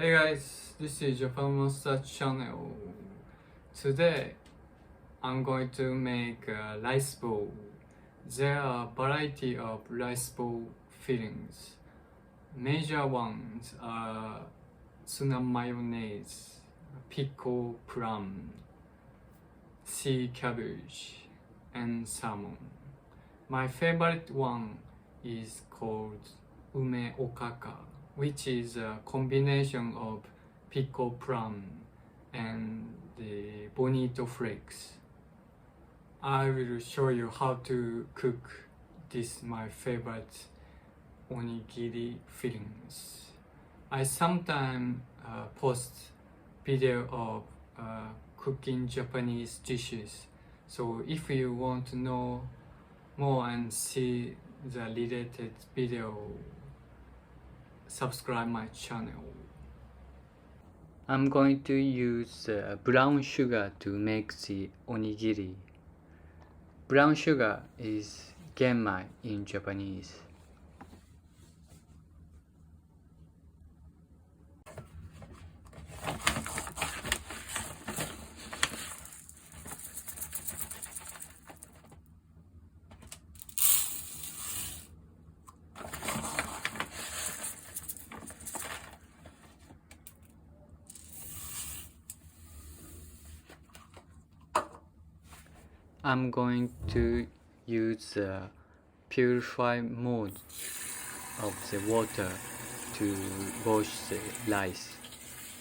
Hey guys, this is Japan Monster channel. Today I'm going to make a rice bowl. There are a variety of rice bowl fillings. Major ones are tuna mayonnaise, pickled plum, sea cabbage, and salmon. My favorite one is called Ume Okaka, which is a combination of pickled plum and the bonito flakes. I will show you how to cook this my favorite onigiri fillings. I sometimes post video of cooking Japanese dishes, so if you want to know more and see the related video, subscribe my channel. I'm going to use brown sugar to make the onigiri. Brown sugar is genmai in Japanese. I'm going to use the purify mode of the water to wash the rice.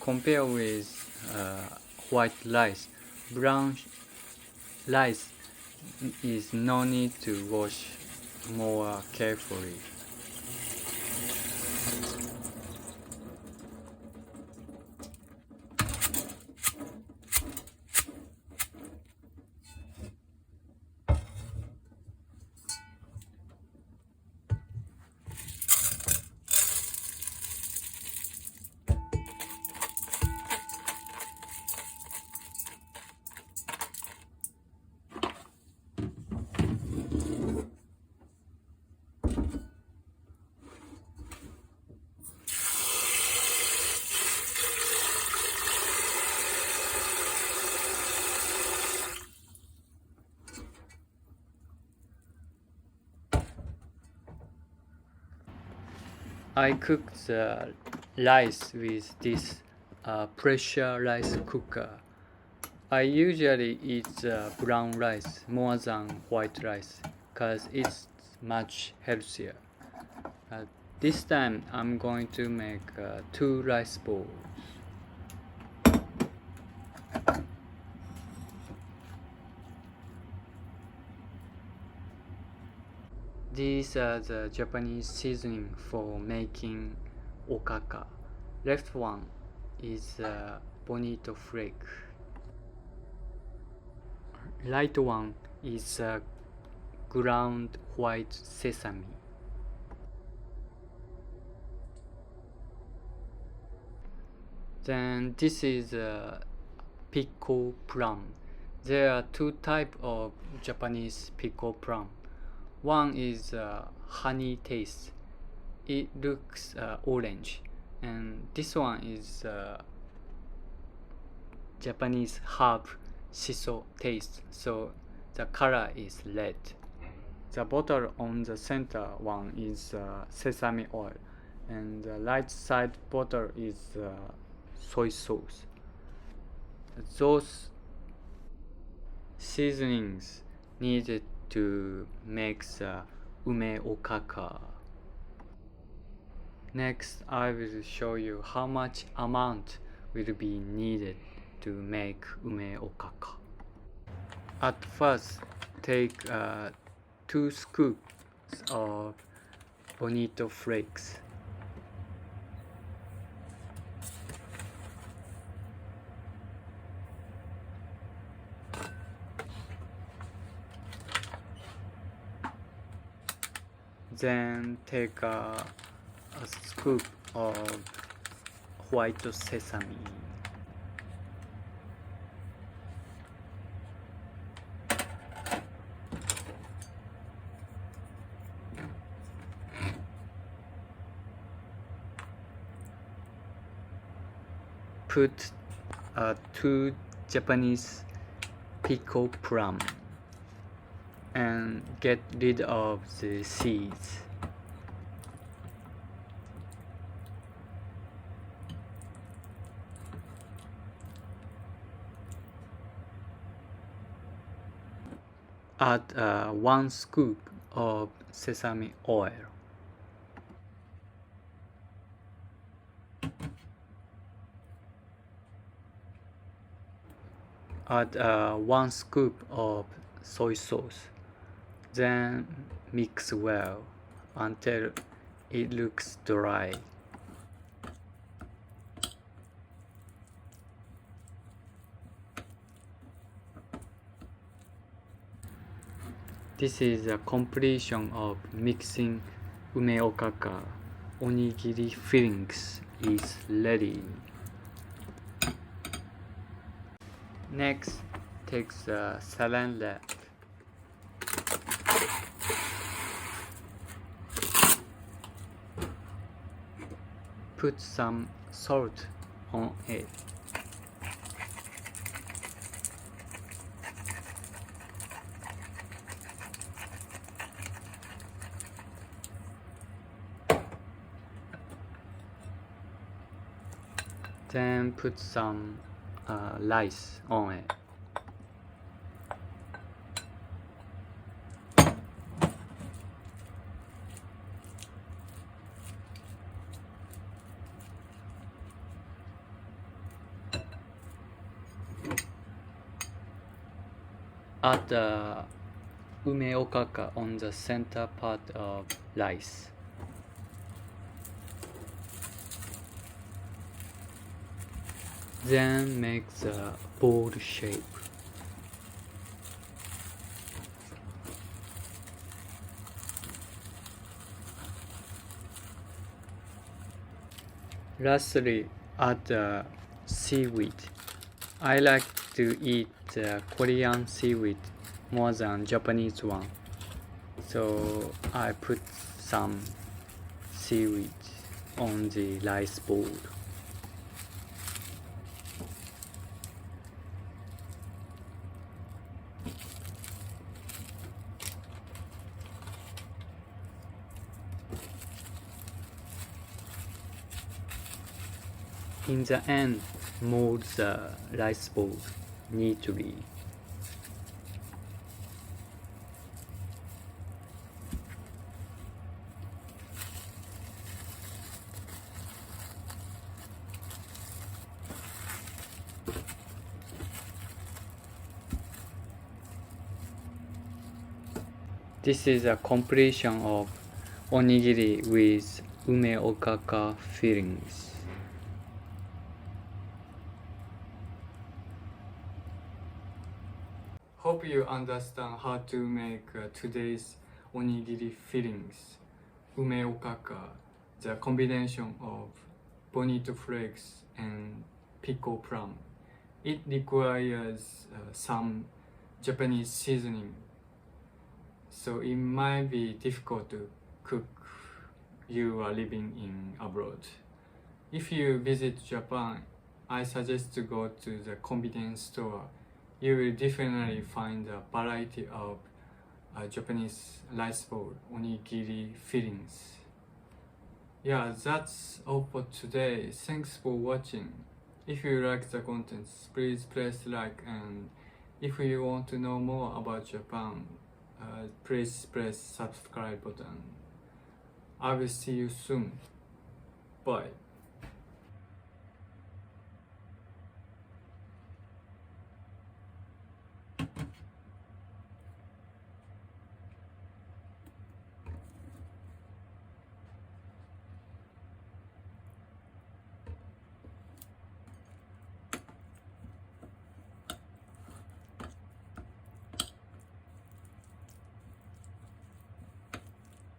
Compare with white rice, brown rice is no need to wash more carefully. I cook the rice with this pressure rice cooker. I usually eat brown rice more than white rice because it's much healthier. This time I'm going to make 2 rice bowls. These are the Japanese seasoning for making okaka. Left one is bonito flake. Right one is ground white sesame. Then this is pickled plum. There are 2 types of Japanese pickled plum. One is honey taste. It looks orange, and this one is Japanese herb shiso taste, so the color is red. The bottle on the center one is sesame oil, and the right side bottle is soy sauce. Those seasonings needed to make the Ume Okaka. Next, I will show you how much amount will be needed to make Ume Okaka. At first, take 2 scoops of bonito flakes. Then take a scoop of white sesame. put 2 Japanese pickled plum and get rid of the seeds. Add 1 scoop of sesame oil. Add 1 scoop of soy sauce. Then mix well until it looks dry. This is a completion of mixing Ume Okaka Onigiri fillings is ready. Next, take the saran wrap. Put some salt on it. Then put some rice on it. Add the Ume Okaka on the center part of rice. Then make the bowl shape. Lastly, add the seaweed. I like to eat Korean seaweed more than Japanese one, so I put some seaweed on the rice bowl. In the end, mold the rice bowl neatly. This is a completion of onigiri with Ume Okaka fillings. Hope you understand how to make today's onigiri fillings. Ume Okaka, the combination of bonito flakes and pickled plum. It requires some Japanese seasoning, so it might be difficult to cook you are living in abroad. If you visit Japan, I suggest to go to the convenience store. You will definitely find a variety of Japanese rice bowl onigiri fillings. Yeah, that's all for today. Thanks for watching. If you like the contents, please press like, and if you want to know more about Japan, please press subscribe button. I will see you soon. Bye.